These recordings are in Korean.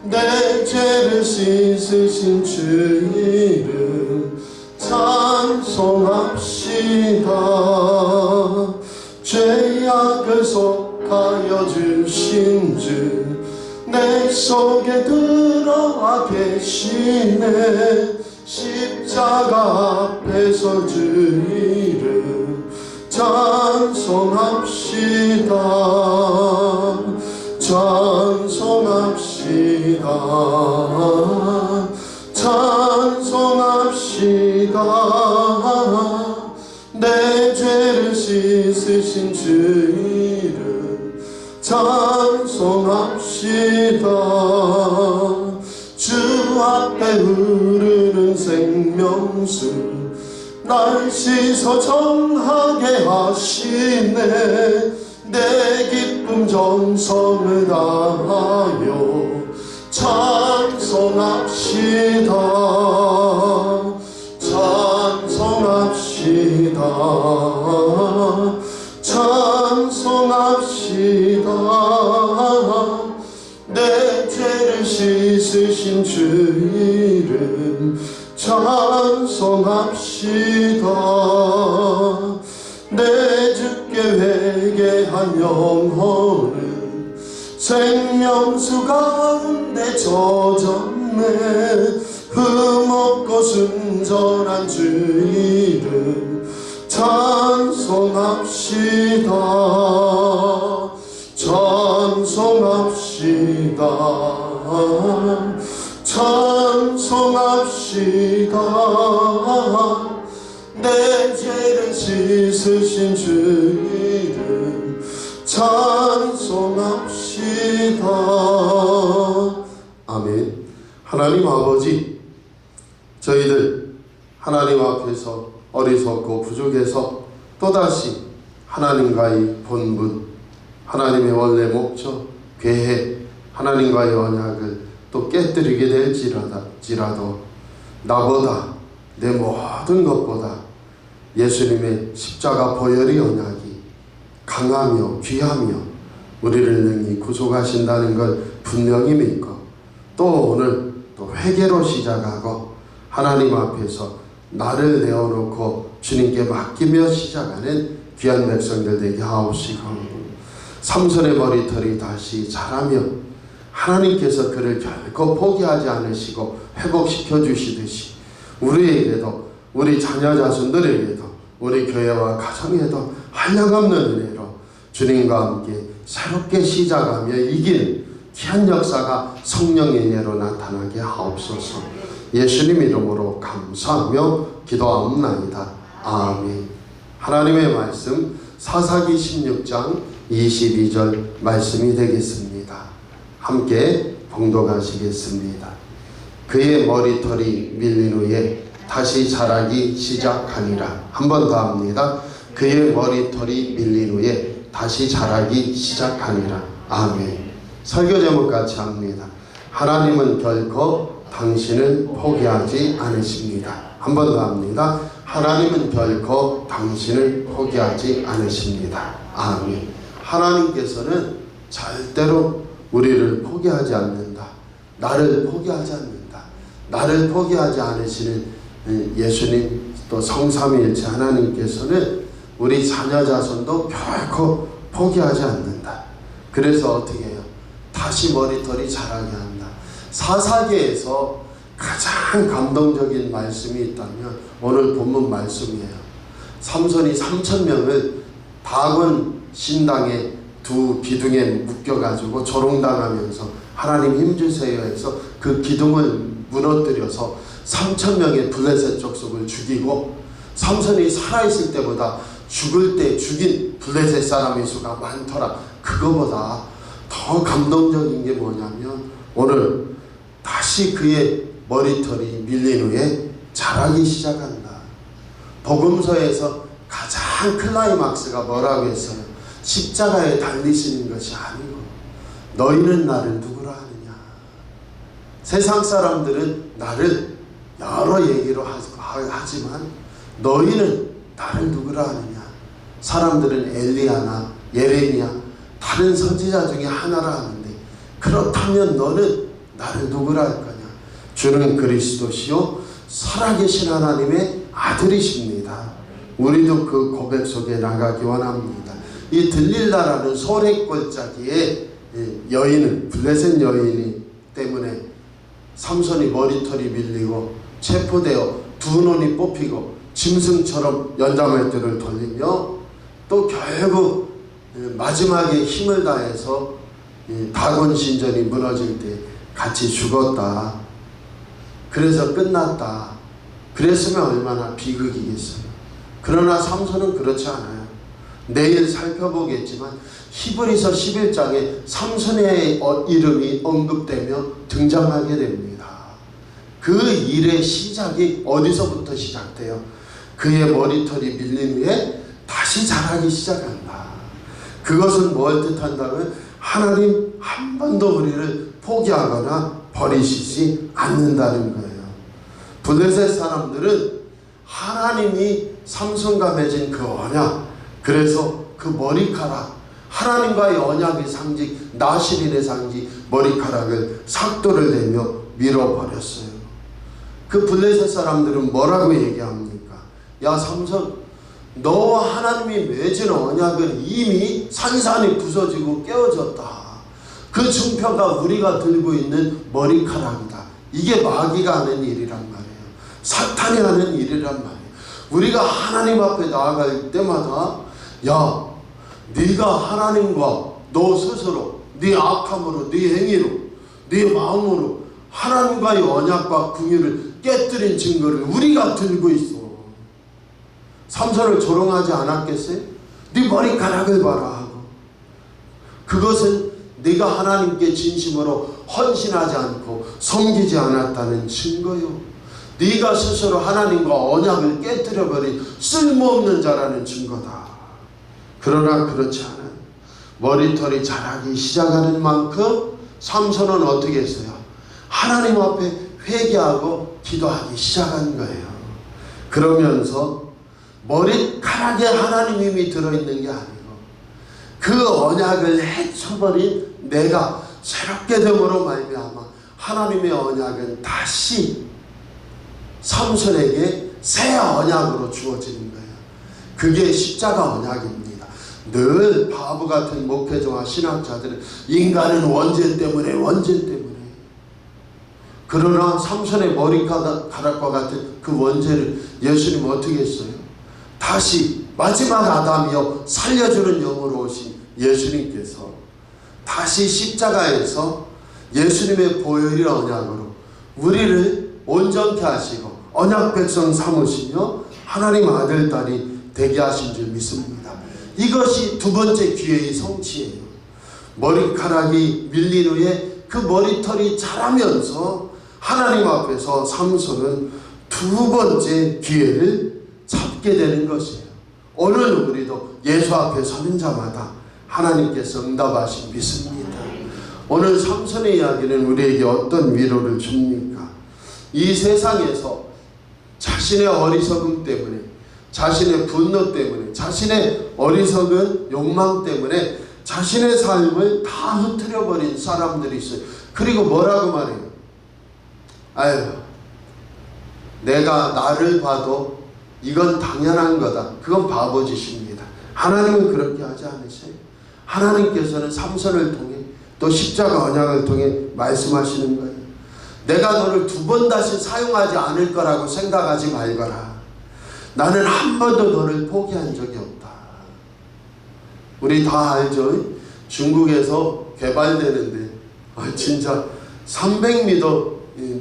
내 죄를 씻으신 주 이름 찬송합시다. 죄악을 속하여 주신 주 내 속에 들어와 계시네. 십자가 앞에서 주 이름 찬송합시다. 찬송합시다. 찬송합시다. 내 죄를 씻으신 주 이름 찬송합시다. 주 앞에 흐르는 생명수 날 씻어 정하게 하시네. 내 기쁨 전성을 다하여 찬송합시다. 찬송합시다. 찬송합시다. 내 죄를 씻으신 주 이름 찬송합시다. 내 주께 회개한 영혼은 생명수 가운데 젖었네. 흠없고 순전한 주 이름 찬송합시다. 찬송합시다. 찬송합시다. 내 죄를 씻으신 주 이름 찬송합시다. 아멘. 하나님 아버지, 저희들 하나님 앞에서 어리석고 부족해서 또다시 하나님과의 본분, 하나님의 원래 목적, 계획, 하나님과의 언약을 또 깨뜨리게 될지라도 나보다, 내 모든 것보다 예수님의 십자가 보혈의 언약이 강하며 귀하며 우리를 능히 구속하신다는 걸 분명히 믿고, 또 오늘 또 회개로 시작하고 하나님 앞에서 나를 내어놓고 주님께 맡기며 시작하는 귀한 백성들 되게 하옵시고, 삼손의 머리털이 다시 자라며 하나님께서 그를 결코 포기하지 않으시고 회복시켜 주시듯이 우리에게도, 우리 자녀 자손들에게도, 우리 교회와 가정에도 한량없는 은혜로 주님과 함께 새롭게 시작하며 이기는 귀한 역사가 성령의 은혜로 나타나게 하옵소서. 예수님 이름으로 감사하며 기도하옵나이다. 아멘. 하나님의 말씀 사사기 16장 22절 말씀이 되겠습니다. 함께 봉독하시겠습니다. 그의 머리털이 밀린 후에 다시 자라기 시작하니라. 한 번 더 합니다. 그의 머리털이 밀린 후에 다시 자라기 시작하니라. 아멘. 설교 제목 같이 합니다. 하나님은 결코 당신을 포기하지 않으십니다. 한 번 더 합니다. 하나님은 결코 당신을 포기하지 않으십니다. 아멘. 하나님께서는 절대로 우리를 포기하지 않는다. 나를 포기하지 않는다. 나를 포기하지 않으시는 예수님, 또 성삼위일체 하나님께서는 우리 자녀 자손도 결코 포기하지 않는다. 그래서 어떻게 해요? 다시 머리털이 자라게 한다. 사사기에서 가장 감동적인 말씀이 있다면 오늘 본문 말씀이에요. 삼손이 3,000명을 다곤 신당의 두 기둥에 묶여가지고 조롱당하면서 하나님 힘주세요 해서 그 기둥을 무너뜨려서 3,000명의 블레셋 족속을 죽이고, 삼손이 살아있을 때보다 죽을 때 죽인 블레셋 사람의 수가 많더라. 그거보다 더 감동적인 게 뭐냐면 오늘 다시 그의 머리털이 밀린 후에 자라기 시작한다. 복음서에서 가장 클라이막스가 뭐라고 했어요? 십자가에 달리시는 것이 아니고 너희는 나를 누구라 하느냐. 세상 사람들은 나를 여러 얘기로 하지만 너희는 나를 누구라 하느냐. 사람들은 엘리야나 예레미야 다른 선지자 중에 하나라 하는데, 그렇다면 너는 나를 누구라 할 거냐? 주는 그리스도시요 살아계신 하나님의 아들이십니다. 우리도 그 고백 속에 나가기 원합니다. 이 들릴라라는 소래골짜기에 여인은, 블레셋 여인이 때문에 삼손이 머리털이 밀리고 체포되어 두 눈이 뽑히고 짐승처럼 연자맷돌을 돌리며 또 결국 마지막에 힘을 다해서 다곤 신전이 무너질 때 같이 죽었다. 그래서 끝났다. 그랬으면 얼마나 비극이겠어요. 그러나 삼손은 그렇지 않아요. 내일 살펴보겠지만 히브리서 11장에 삼손의 이름이 언급되며 등장하게 됩니다. 그 일의 시작이 어디서부터 시작돼요? 그의 머리털이 밀린 후에 다시 자라기 시작한다. 그것은 뭘 뜻한다면 하나님 한 번도 우리를 포기하거나 버리시지 않는다는 거예요. 블레셋 사람들은 하나님이 삼손과 맺은 그 언약, 그래서 그 머리카락, 하나님과의 언약의 상징, 나실인의 상징 머리카락을 삭도를 내며 밀어버렸어요. 그 블레셋 사람들은 뭐라고 얘기합니까? 야 삼손, 너와 하나님이 맺은 언약은 이미 산산이 부서지고 깨어졌다. 그 증표가 우리가 들고 있는 머리카락이다. 이게 마귀가 하는 일이란 말이에요. 사탄이 하는 일이란 말이에요. 우리가 하나님 앞에 나아갈 때마다 야, 네가 하나님과 너 스스로 네 악함으로, 네 행위로, 네 마음으로 하나님과의 언약과 긍휼을 깨뜨린 증거를 우리가 들고 있어. 삼손을 조롱하지 않았겠어요? 네 머리카락을 봐라 하고. 그것은 네가 하나님께 진심으로 헌신하지 않고 섬기지 않았다는 증거요. 네가 스스로 하나님과 언약을 깨뜨려버린 쓸모없는 자라는 증거다. 그러나 그렇지 않아요. 머리털이 자라기 시작하는 만큼 삼손은 어떻게 했어요? 하나님 앞에 회개하고 기도하기 시작한 거예요. 그러면서 머리카락에 하나님 힘이 들어있는 게 아니고 그 언약을 해쳐버린 내가 새롭게 됨으로 말미암아 하나님의 언약은 다시 삼손에게 새 언약으로 주어지는 거예요. 그게 십자가 언약입니다. 늘 바보 같은 목회자와 신학자들은 인간은 원죄 때문에 그러나 삼손의 머리카락과 같은 그 원죄를 예수님은 어떻게 했어요? 다시 마지막 아담이여 살려주는 영으로 오신 예수님께서 다시 십자가에서 예수님의 보혈의 언약으로 우리를 온전케 하시고 언약 백성 삼으시며 하나님 아들 딸이 되게 하신 줄 믿습니다. 이것이 두 번째 기회의 성취예요. 머리카락이 밀린 후에 그 머리털이 자라면서 하나님 앞에서 삼손은 두 번째 기회를 잡게 되는 것이에요. 오늘 우리도 예수 앞에 서는 자마다 하나님께서 응답하신 믿습니다. 오늘 삼손의 이야기는 우리에게 어떤 위로를 줍니까? 이 세상에서 자신의 어리석음 때문에, 자신의 분노 때문에, 자신의 어리석은 욕망 때문에 자신의 삶을 다 흐트려버린 사람들이 있어요. 그리고 뭐라고 말해요? 아유, 내가 나를 봐도 이건 당연한 거다. 그건 바보짓입니다. 하나님은 그렇게 하지 않으세요. 하나님께서는 삼손을 통해 또 십자가 언약을 통해 말씀하시는 거예요. 내가 너를 두 번 다시 사용하지 않을 거라고 생각하지 말거라. 나는 한 번도 너를 포기한 적이 없다. 우리 다 알죠? 중국에서 개발되는데 진짜 300m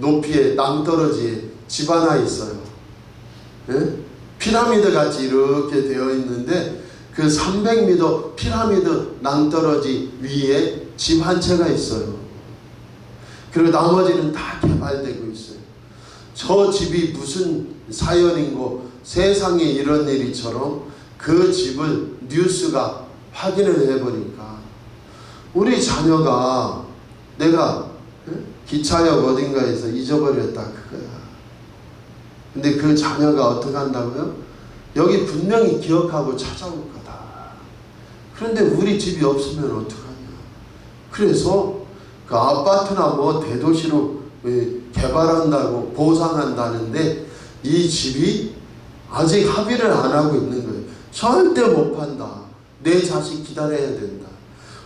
높이의 낭떠러지에 집 하나 있어요. 예? 피라미드 같이 이렇게 되어 있는데 그 300m 피라미드 낭떠러지 위에 집 한 채가 있어요. 그리고 나머지는 다 개발되고 있어요. 저 집이 무슨 사연인고 세상에 이런 일이처럼 그 집을 뉴스가 확인을 해보니까 우리 자녀가 내가 기차역 어딘가에서 잊어버렸다 그거야. 근데 그 자녀가 어떻게 한다고요? 여기 분명히 기억하고 찾아올 거다. 그런데 우리 집이 없으면 어떡하냐. 그래서 그 아파트나 뭐 대도시로 개발한다고 보상한다는데 이 집이 아직 합의를 안 하고 있는 거예요. 절대 못 판다. 내 자식 기다려야 된다.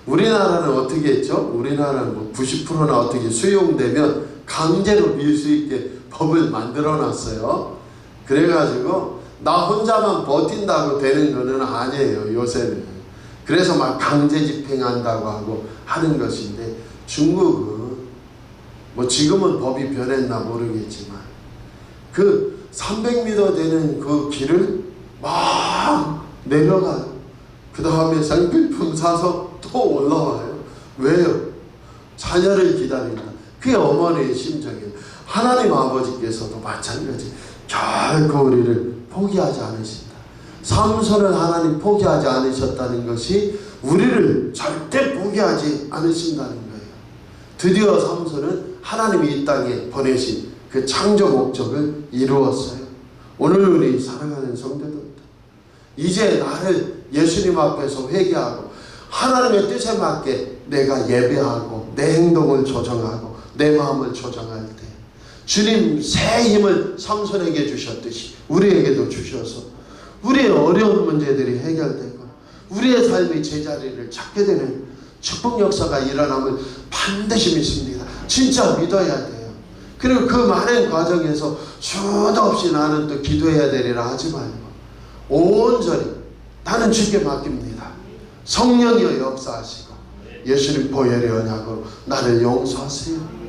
우리나라는 어떻게 했죠? 우리나라는 뭐 90%나 어떻게 수용되면 강제로 빌 수 있게 법을 만들어 놨어요. 그래가지고 나 혼자만 버틴다고 되는 거는 아니에요, 요새는. 그래서 막 강제 집행한다고 하고 하는 것인데, 중국은 뭐 지금은 법이 변했나 모르겠지만 그 300m 되는 그 길을 막 내려가요. 그 다음에 생필품 사서 또 올라와요. 왜요? 자녀를 기다린다. 그게 어머니의 심정이에요. 하나님 아버지께서도 마찬가지. 결코 우리를 포기하지 않으신다. 삼손을 하나님 포기하지 않으셨다는 것이 우리를 절대 포기하지 않으신다는 거예요. 드디어 삼손은 하나님이 이 땅에 보내신 그 창조 목적을 이루었어요. 오늘 우리 사랑하는 성도들, 이제 나를 예수님 앞에서 회개하고 하나님의 뜻에 맞게 내가 예배하고 내 행동을 조정하고 내 마음을 조정할 때 주님 새 힘을 삼손에게 주셨듯이 우리에게도 주셔서 우리의 어려운 문제들이 해결되고 우리의 삶의 제자리를 찾게 되는 축복 역사가 일어남을 반드시 믿습니다. 진짜 믿어야 돼요. 그리고 그 많은 과정에서 수도 없이 나는 또 기도해야 되리라 하지 말고 온전히 나는 주께 맡깁니다. 성령이여 역사하시고 예수님 보혈의 언약으로 나를 용서하세요.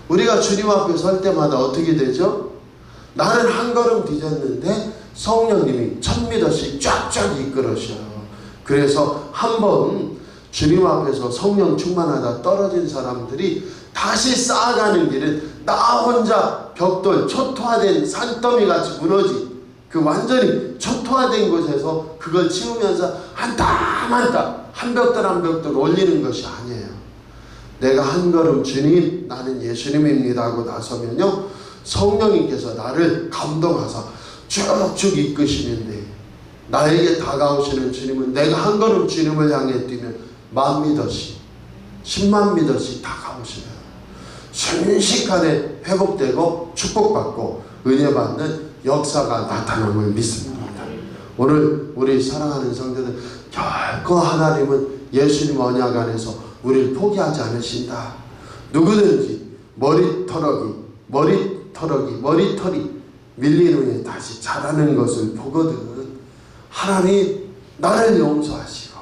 우리가 주님 앞에 설 때마다 어떻게 되죠? 나는 한 걸음 뒤졌는데 성령님이 1000m씩 쫙쫙 이끌으셔요. 그래서 한번 주님 앞에서 성령 충만하다 떨어진 사람들이 다시 쌓아가는 길은 나 혼자 벽돌 초토화된 산더미 같이 무너진 그 완전히 초토화된 곳에서 그걸 치우면서 한 땀 한 땀 한 벽돌 한 벽돌 올리는 것이 아니에요. 내가 한 걸음 주님 나는 예수님입니다 하고 나서면요 성령님께서 나를 감동하사 쭉쭉 이끄시는데 나에게 다가오시는 주님은 내가 한 걸음 주님을 향해 뛰면 10,000m씩 100,000m씩 다가오시네요. 순식간에 회복되고 축복받고 은혜받는 역사가 나타남을 믿습니다. 오늘 우리 사랑하는 성도들, 결코 하나님은 예수님 언약 안에서 우리를 포기하지 않으신다. 누구든지 머리털이 밀린 후에 다시 자라는 것을 보거든 하나님 나를 용서하시고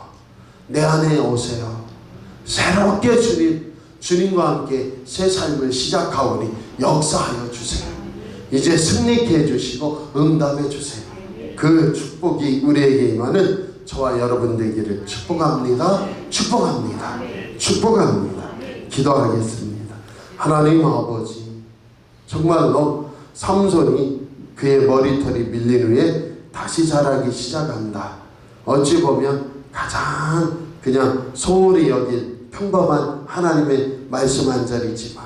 내 안에 오세요. 새롭게 주님과 함께 새 삶을 시작하오니 역사하여 주세요. 이제 승리케 해주시고 응답해 주세요. 그 축복이 우리에게 임하는 저와 여러분 되기를 축복합니다. 축복합니다. 축복합니다. 기도하겠습니다. 하나님 아버지, 정말로 삼손이 그의 머리털이 밀린 후에 다시 자라기 시작한다. 어찌 보면 가장 그냥 소홀히 여길 평범한 하나님의 말씀 한 자리지만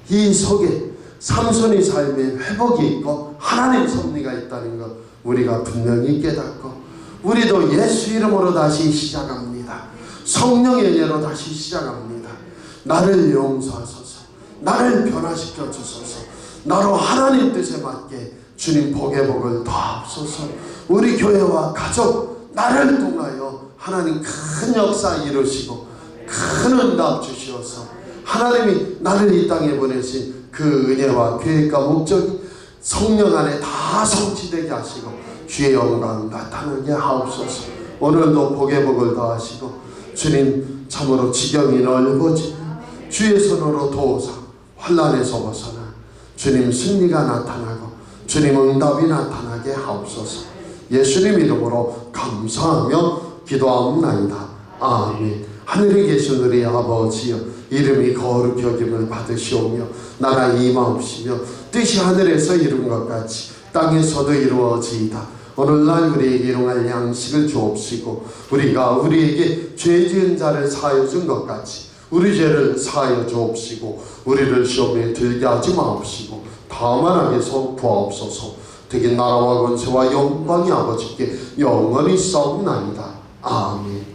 이 속에 삼손의 삶에 회복이 있고 하나님의 섭리가 있다는 것 우리가 분명히 깨닫고 우리도 예수 이름으로 다시 시작합니다. 성령의 은혜로 다시 시작합니다. 나를 용서하소서. 나를 변화시켜 주소서. 나로 하나님 뜻에 맞게 주님 복의 복을 더하소서. 우리 교회와 가족 나를 통하여 하나님 큰 역사 이루시고 큰 응답 주시어서 하나님이 나를 이 땅에 보내신 그 은혜와 계획과 목적이 성령 안에 다 성취되게 하시고 주의 영광 나타나게 하옵소서. 오늘도 복의 복을 더하시고 주님 참으로 지경이 넓어지며 주의 손으로 도우사 환난에서 벗어나 주님 승리가 나타나고 주님 응답이 나타나게 하옵소서. 예수님 이름으로 감사하며 기도하옵나이다. 아멘. 하늘에 계신 우리 아버지여, 이름이 거룩히 여김을 받으시오며 나라 임하옵시며 뜻이 하늘에서 이룬 것 같이 땅에서도 이루어지이다. 오늘날 우리에게 일용할 양식을 주옵시고 우리가 우리에게 죄 지은 자를 사하여 준 것 같이 우리 죄를 사하여 주옵시고 우리를 시험에 들게 하지 마옵시고 다만 악에서 구하옵소서. 되긴 나라와 권세와 영광이 아버지께 영원히 싸움나이다. 아멘.